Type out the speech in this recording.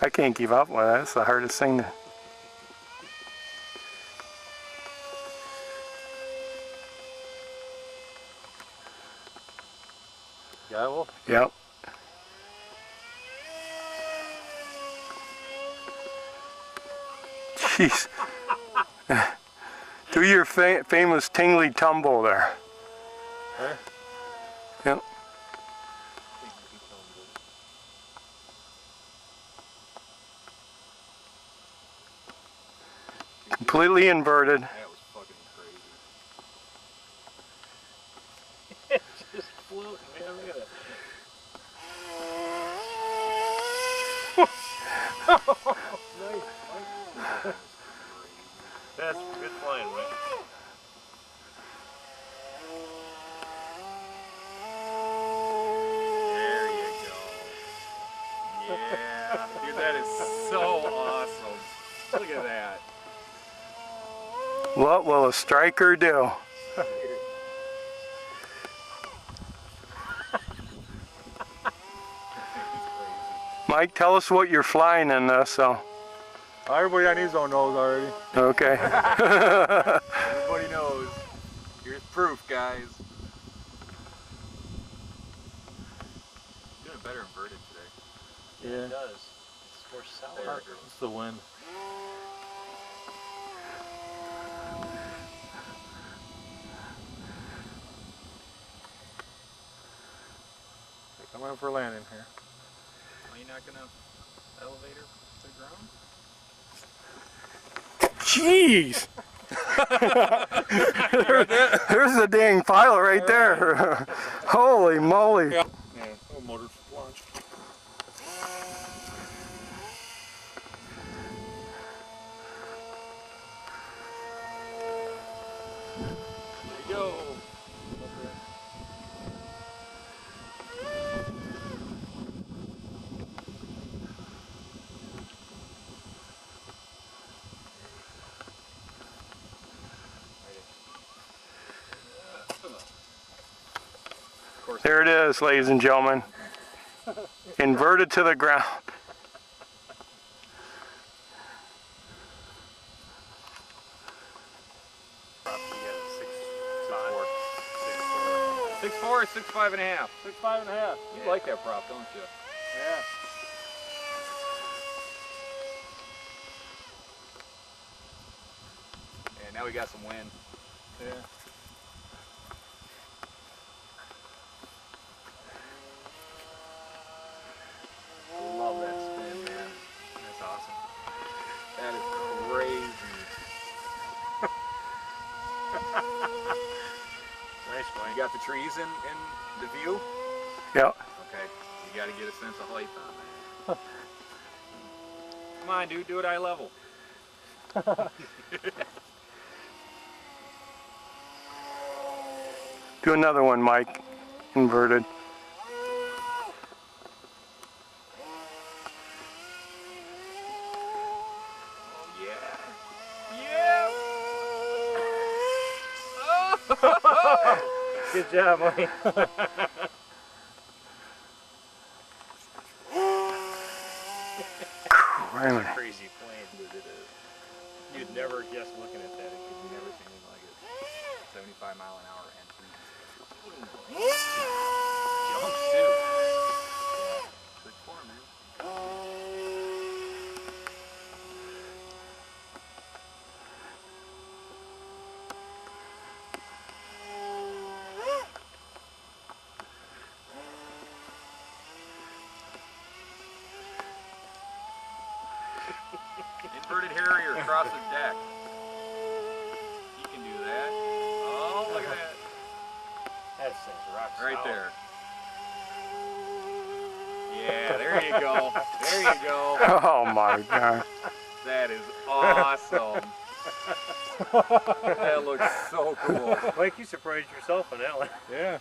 I can't keep up with it. That's the hardest thing to... Gavel? Yep. Jeez. Do your famous tingly tumble there. There? Yep. Completely inverted. That was fucking crazy. It's just floating, man. Look at it. Nice. That's good flying, Mike. There you go. Yeah. Dude, that is so awesome. Look at that. What will a striker do? Mike, tell us what you're flying in this. So. Everybody on E-Zone knows already. Okay. Everybody knows. Here's proof, guys. Doing better inverted today. Yeah. It does. It's more sour. It's the wind. I'm in for landing here. Are you not gonna elevator to the ground? Jeez! There's the dang pilot right there. Holy moly. Yeah, oh, motor's launched. There you go. There it is, ladies and gentlemen. Inverted to the ground. Six four or 6'5 and a half? 6'5 and a half. You like that prop, don't you? Yeah. And now we got some wind. Yeah. I love that spin, man. That's awesome. That is crazy. Nice one. You got the trees in the view? Yep. Okay. You got to get a sense of height on that. Come on, dude. Do it eye level. Do another one, Mike. Inverted. Good job, Mike. Really? Crazy plane, dude. It is. You'd never guess looking at that. You'd never seen anything like it. 75 mile an hour and jumps too. Yeah. Good form, man. Inverted Harrier across the deck. You can do that. Oh, look at that. That thing's rock solid. Right there. Yeah, there you go. There you go. Oh my God. That is awesome. That looks so cool. Mike, you surprised yourself on that one. Yeah.